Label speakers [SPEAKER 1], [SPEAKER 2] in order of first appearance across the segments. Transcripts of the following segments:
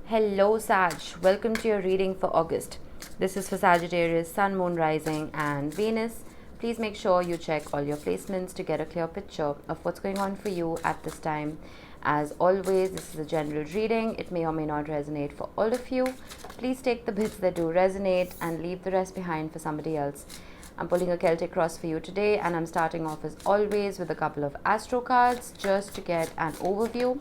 [SPEAKER 1] Hello Sag, welcome to your reading for August. This is for Sagittarius, Sun, Moon, Rising and Venus. Please make sure you check all your placements to get a clear picture of what's going on for you at this time. As always, this is a general reading. It may or may not resonate for all of you. Please take the bits that do resonate and leave the rest behind for somebody else. I'm pulling a Celtic cross for you today, and I'm starting off as always with a couple of astro cards just to get an overview.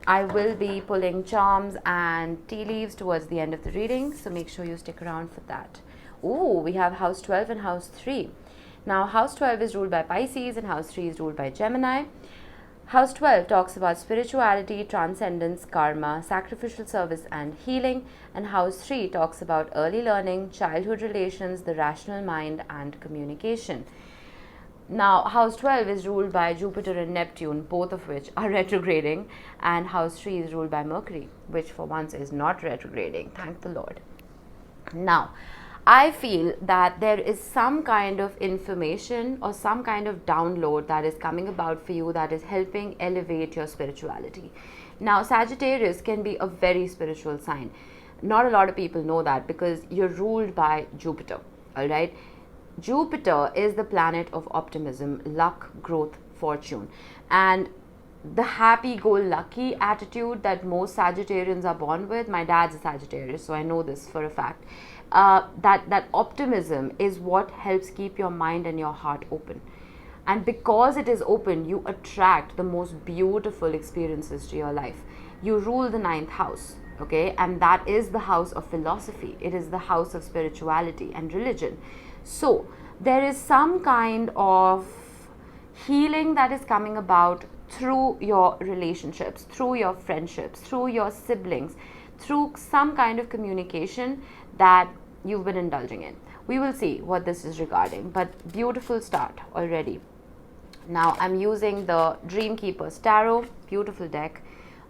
[SPEAKER 1] I will be pulling charms and tea leaves towards the end of the reading, so make sure you stick around for that. Ooh, we have House 12 and House 3. Now, House 12 is ruled by Pisces and House 3 is ruled by Gemini. House 12 talks about spirituality, transcendence, karma, sacrificial service and healing. And House 3 talks about early learning, childhood relations, the rational mind and communication. Now, House 12 is ruled by Jupiter and Neptune, both of which are retrograding, and House 3 is ruled by Mercury, which for once is not retrograding, thank the Lord. Now, I feel that there is some kind of information or some kind of download that is coming about for you that is helping elevate your spirituality. Now, Sagittarius can be a very spiritual sign. Not a lot of people know that because you're ruled by Jupiter, all right? Jupiter is the planet of optimism, luck, growth, fortune, and the happy-go-lucky attitude that most Sagittarians are born with. My dad's a Sagittarius, so I know this for a fact. That optimism is what helps keep your mind and your heart open. And because it is open, you attract the most beautiful experiences to your life. You rule the 9th house, okay? And that is the house of philosophy. It is the house of spirituality and religion. So, there is some kind of healing that is coming about through your relationships, through your friendships, through your siblings, through some kind of communication that you've been indulging in. We will see what this is regarding, but beautiful start already. Now, I'm using the Dream Keeper's Tarot, beautiful deck.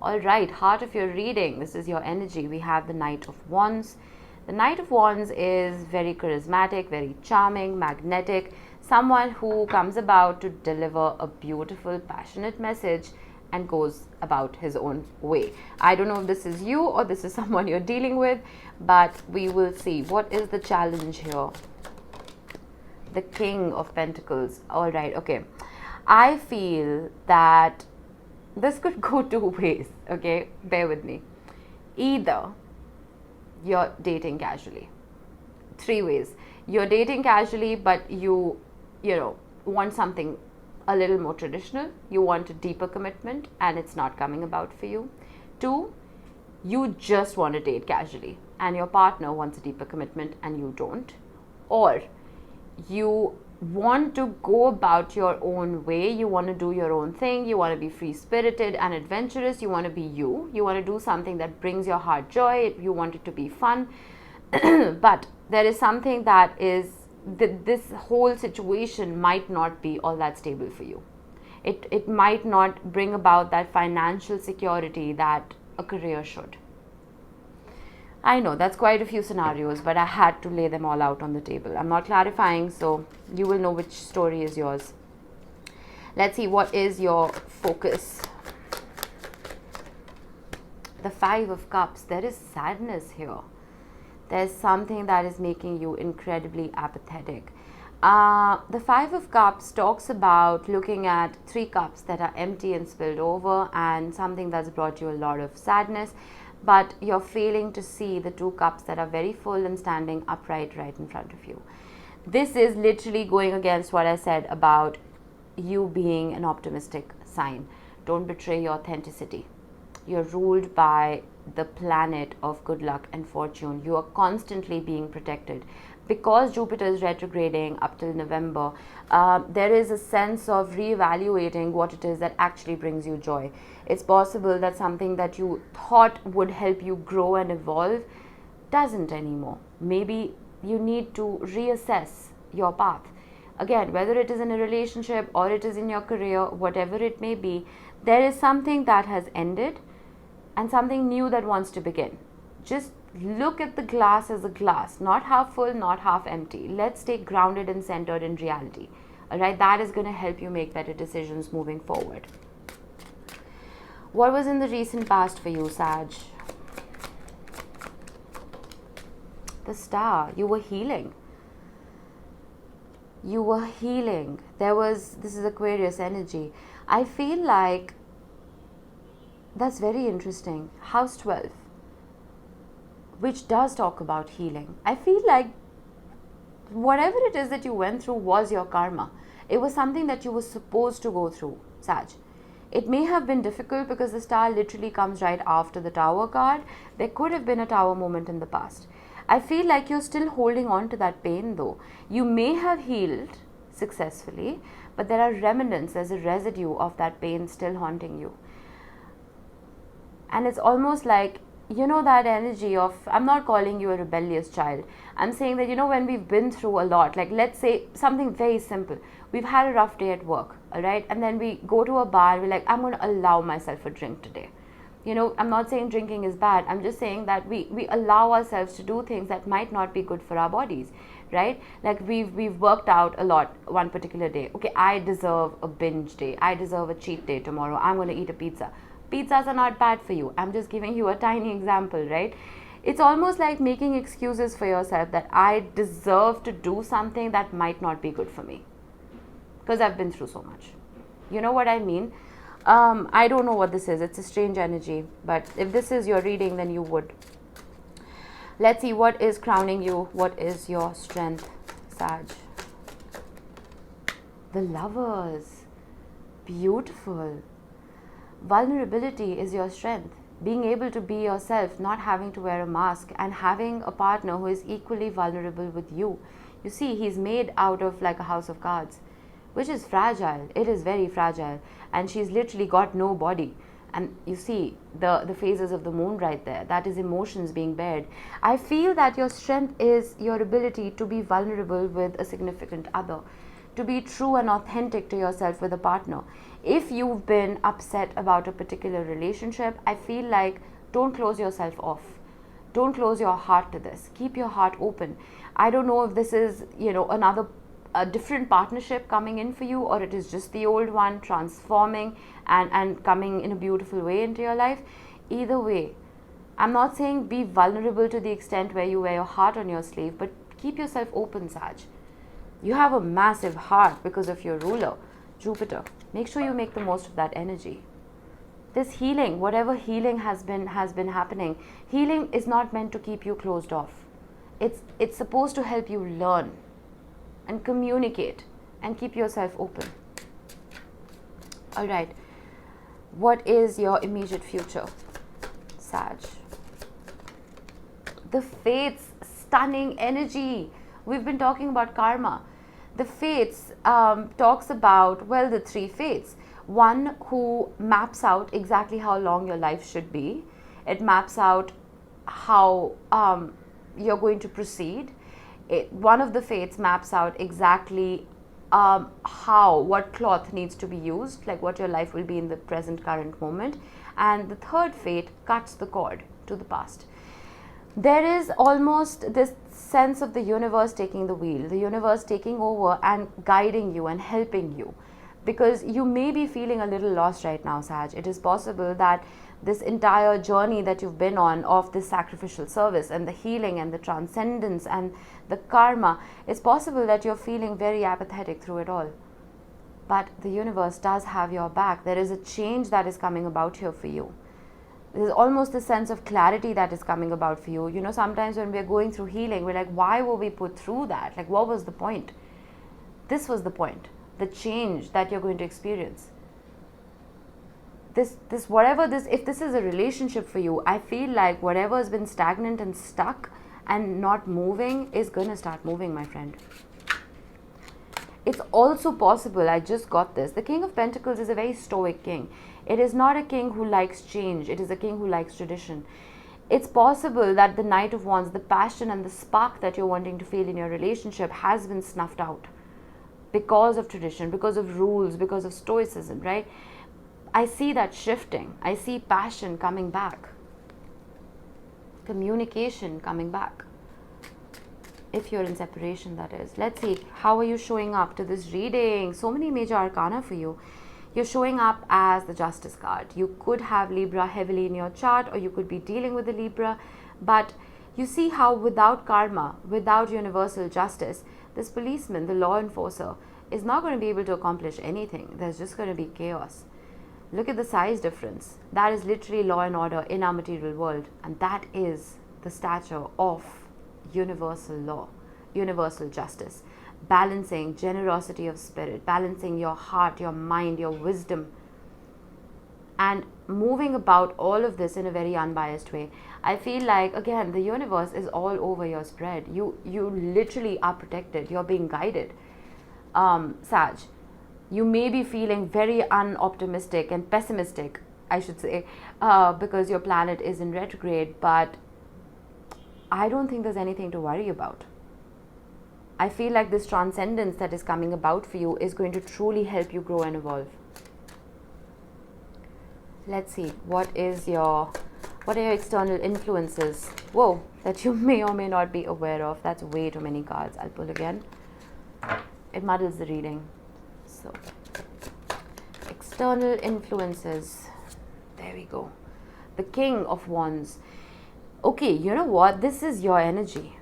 [SPEAKER 1] All right, heart of your reading, this is your energy. We have the Knight of Wands. The Knight of Wands is very charismatic, very charming, magnetic, someone who comes about to deliver a beautiful, passionate message and goes about his own way. I don't know if this is you or this is someone you're dealing with, but we will see. What is the challenge here? The King of Pentacles. All right, okay. I feel that this could go two ways, okay? Bear with me. Either you're dating casually. Three ways. You're dating casually, but you want something a little more traditional. You want a deeper commitment and it's not coming about for you. Two, you just want to date casually and your partner wants a deeper commitment and you don't. Or you want to go about your own way. You want to do your own thing. You want to be free-spirited and adventurous. You want to be you. You want to do something that brings your heart joy. You want it to be fun. But there is something that is, this whole situation might not be all that stable for you. It might not bring about that financial security that a career should. I know that's quite a few scenarios, but I had to lay them all out on the table. I'm not clarifying, so you will know which story is yours. Let's see, what is your focus? The Five of Cups. There is sadness here. There's something that is making you incredibly apathetic. The Five of Cups talks about looking at 3 cups that are empty and spilled over and something that's brought you a lot of sadness, but you're failing to see the 2 cups that are very full and standing upright right in front of you. This is literally going against what I said about you being an optimistic sign. Don't betray your authenticity. You're ruled by the planet of good luck and fortune. You are constantly being protected. Because Jupiter is retrograding up till November, there is a sense of reevaluating what it is that actually brings you joy. It's possible that something that you thought would help you grow and evolve doesn't anymore. Maybe you need to reassess your path. Again, whether it is in a relationship or it is in your career, whatever it may be, there is something that has ended and something new that wants to begin. Just look at the glass as a glass, not half full, not half empty. Let's stay grounded and centered in reality. All right, that is going to help you make better decisions moving forward. What was in the recent past for you, Sag? The Star. You were healing. You were healing. This is Aquarius energy. I feel like that's very interesting. House 12, which does talk about healing. I feel like whatever it is that you went through was your karma. It was something that you were supposed to go through, Sag. It may have been difficult because the Star literally comes right after the Tower card. There could have been a Tower moment in the past. I feel like you're still holding on to that pain though. You may have healed successfully, but there are remnants, there's a residue of that pain still haunting you. And it's almost like, you know, that energy of, I'm not calling you a rebellious child. I'm saying that, you know, when we've been through a lot, like let's say something very simple. We've had a rough day at work, all right? And then we go to a bar, we're like, I'm going to allow myself a drink today. You know, I'm not saying drinking is bad. I'm just saying that we allow ourselves to do things that might not be good for our bodies, right? Like we've worked out a lot one particular day. Okay, I deserve a binge day. I deserve a cheat day tomorrow. I'm going to eat a pizza. Pizzas are not bad for you. I'm just giving you a tiny example, right? It's almost like making excuses for yourself that I deserve to do something that might not be good for me because I've been through so much. You know what I mean? I don't know what this is. It's a strange energy, but if this is your reading, then you would. Let's see what is crowning you. What is your strength, Sag? The Lovers. Beautiful. Vulnerability is your strength. Being able to be yourself, not having to wear a mask, and having a partner who is equally vulnerable with you. You see, he's made out of like a house of cards, which is fragile. It is very fragile. And she's literally got no body. And you see the phases of the moon right there. That is emotions being bared. I feel that your strength is your ability to be vulnerable with a significant other, to be true and authentic to yourself with a partner. If you've been upset about a particular relationship, I feel like don't close yourself off. Don't close your heart to this. Keep your heart open. I don't know if this is, you know, a different partnership coming in for you, or it is just the old one transforming and coming in a beautiful way into your life. Either way, I'm not saying be vulnerable to the extent where you wear your heart on your sleeve, but keep yourself open, Sag. You have a massive heart because of your ruler, Jupiter. Make sure you make the most of that energy. This healing, whatever healing has been happening, healing is not meant to keep you closed off. It's supposed to help you learn and communicate and keep yourself open. All right. What is your immediate future, Sag? The Fates, stunning energy. We've been talking about karma. The Fates talks about, well, the three Fates. One who maps out exactly how long your life should be. It maps out how you're going to proceed. One of the Fates maps out exactly what cloth needs to be used, like what your life will be in the present current moment. And the third Fate cuts the cord to the past. There is almost this sense of the universe taking the wheel, the universe taking over and guiding you and helping you, because you may be feeling a little lost right now, Sag. It is possible that this entire journey that you've been on of this sacrificial service and the healing and the transcendence and the karma, it's possible that you're feeling very apathetic through it all. But the universe does have your back. There is a change that is coming about here for you. There's almost a sense of clarity that is coming about for you. You know, sometimes when we're going through healing, we're like, why were we put through that? Like, what was the point? This was the point. The change that you're going to experience. If this is a relationship for you, I feel like whatever has been stagnant and stuck and not moving is going to start moving, my friend. It's also possible, I just got this, the King of Pentacles is a very stoic king. It is not a king who likes change. It is a king who likes tradition. It's possible that the Knight of Wands, the passion and the spark that you're wanting to feel in your relationship has been snuffed out because of tradition, because of rules, because of stoicism, right? I see that shifting. I see passion coming back. Communication coming back. If you're in separation, that is. Let's see, how are you showing up to this reading? So many major arcana for you. You're showing up as the Justice card. You could have Libra heavily in your chart, or you could be dealing with the Libra, but You see how without karma, without universal justice, this policeman, the law enforcer, is not going to be able to accomplish anything. There's just going to be chaos. Look at the size difference. That is literally law and order in our material world. And that is the stature of universal law, universal justice. Balancing generosity of spirit, balancing your heart, your mind, your wisdom, and moving about all of this in a very unbiased way. I feel like, again, the universe is all over your spread. You literally are protected. You're being guided. Sag, you may be feeling very unoptimistic and pessimistic, I should say, because your planet is in retrograde, but I don't think there's anything to worry about. I feel like this transcendence that is coming about for you is going to truly help you grow and evolve. Let's see, what are your external influences? Whoa, that you may or may not be aware of. That's way too many cards. I'll pull again. It muddles the reading. So, external influences. There we go. The King of Wands. Okay, you know what? This is your energy.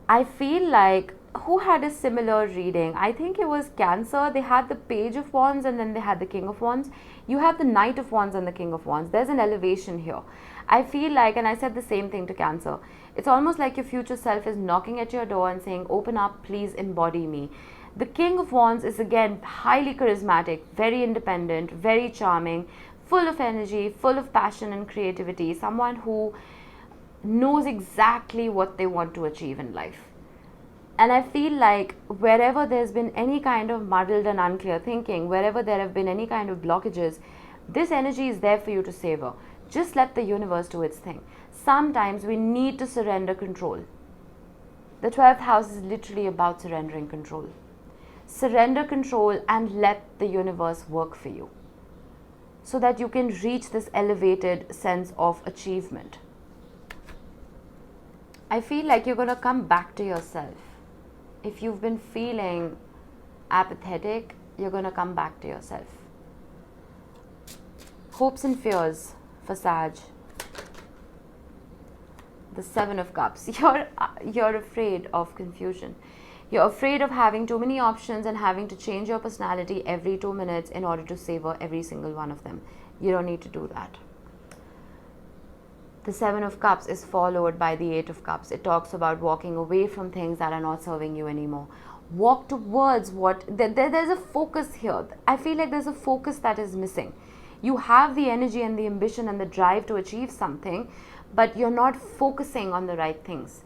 [SPEAKER 1] I feel like, who had a similar reading? I think it was Cancer. They had the Page of Wands and then they had the King of Wands. You have the Knight of Wands and the King of Wands. There's an elevation here. I feel like, and I said the same thing to Cancer, it's almost like your future self is knocking at your door and saying, open up, please embody me. The King of Wands is, again, highly charismatic, very independent, very charming, full of energy, full of passion and creativity. Someone who knows exactly what they want to achieve in life. And I feel like wherever there's been any kind of muddled and unclear thinking, wherever there have been any kind of blockages, this energy is there for you to savor. Just let the universe do its thing. Sometimes we need to surrender control. The 12th house is literally about surrendering control. Surrender control and let the universe work for you, so that you can reach this elevated sense of achievement. I feel like you're going to come back to yourself. If you've been feeling apathetic, you're going to come back to yourself. Hopes and fears for Sag. The Seven of Cups. You're afraid of confusion. You're afraid of having too many options and having to change your personality every 2 minutes in order to savor every single one of them. You don't need to do that. The Seven of Cups is followed by the Eight of Cups. It talks about walking away from things that are not serving you anymore. Walk towards what... There's a focus here. I feel like there's a focus that is missing. You have the energy and the ambition and the drive to achieve something, but you're not focusing on the right things.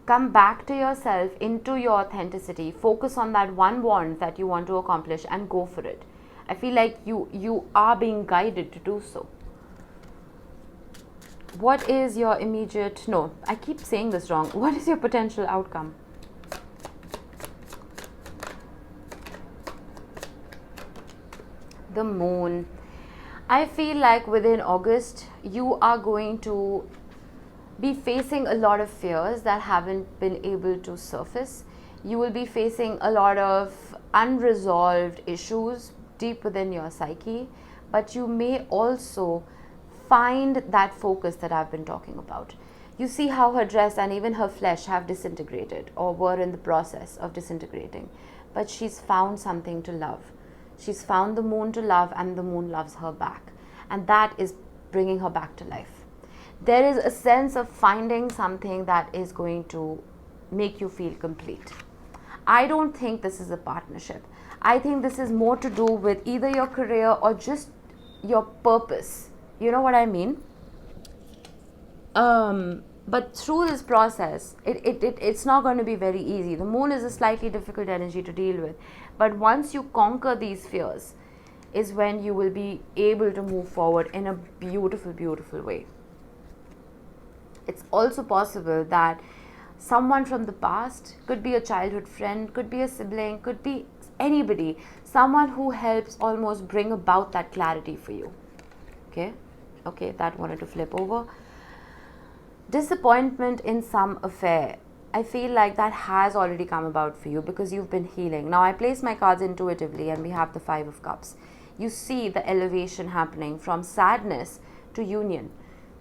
[SPEAKER 1] Come back to yourself, into your authenticity. Focus on that one want that you want to accomplish and go for it. I feel like you are being guided to do so. What is your immediate... No, I keep saying this wrong. What is your potential outcome? The Moon. I feel like within August, you are going to be facing a lot of fears that haven't been able to surface. You will be facing a lot of unresolved issues deep within your psyche, but you may also find that focus that I've been talking about. You see how her dress and even her flesh have disintegrated or were in the process of disintegrating, but she's found something to love. She's found the moon to love, and the moon loves her back, and that is bringing her back to life. There is a sense of finding something that is going to make you feel complete. I don't think this is a partnership. I think this is more to do with either your career or just your purpose. You know what I mean? But through this process, it's not going to be very easy. The moon is a slightly difficult energy to deal with. But once you conquer these fears, is when you will be able to move forward in a beautiful, beautiful way. It's also possible that someone from the past, could be a childhood friend, could be a sibling, could be anybody, someone who helps almost bring about that clarity for you. Okay, that wanted to flip over. Disappointment in some affair. I feel like that has already come about for you because you've been healing. Now, I place my cards intuitively and we have the Five of Cups. You see the elevation happening from sadness to union.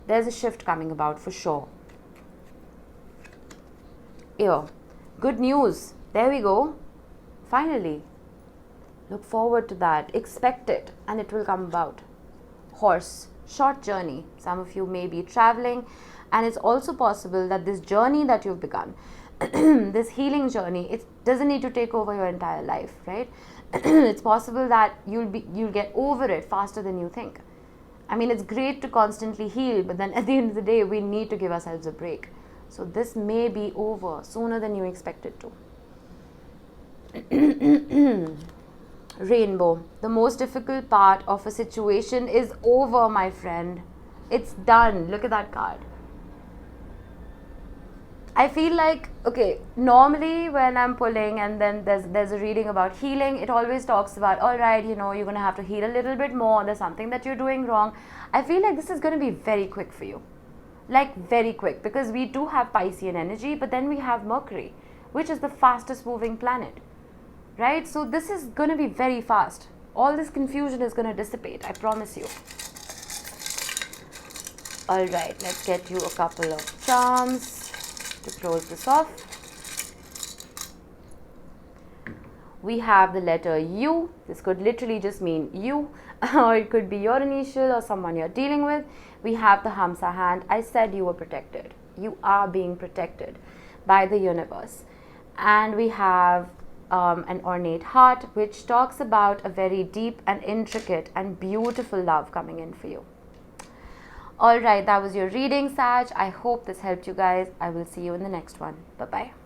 [SPEAKER 1] There's a shift coming about for sure. ear. Good news. There we go. Finally. Look forward to that. Expect it and it will come about. Horse. Short journey. Some of you may be traveling, and it's also possible that this journey that you've begun, this healing journey, it doesn't need to take over your entire life, right? It's possible that you'll get over it faster than you think. I mean, it's great to constantly heal, but then at the end of the day, we need to give ourselves a break. So this may be over sooner than you expect it to. Rainbow. The most difficult part of a situation is over, my friend. It's done. Look at that card. I feel like, okay, normally when I'm pulling and then there's a reading about healing, it always talks about, all right, you know, you're going to have to heal a little bit more. There's something that you're doing wrong. I feel like this is going to be very quick for you. Like very quick, because we do have Piscean energy, but then we have Mercury, which is the fastest moving planet. Right? So this is going to be very fast. All this confusion is going to dissipate. I promise you. Alright, let's get you a couple of charms to close this off. We have the letter U. This could literally just mean you, or it could be your initial or someone you're dealing with. We have the Hamsa hand. I said you were protected. You are being protected by the universe. And we have an ornate heart, which talks about a very deep and intricate and beautiful love coming in for you. Alright, that was your reading, Sag. I hope this helped you guys. I will see you in the next one. Bye-bye.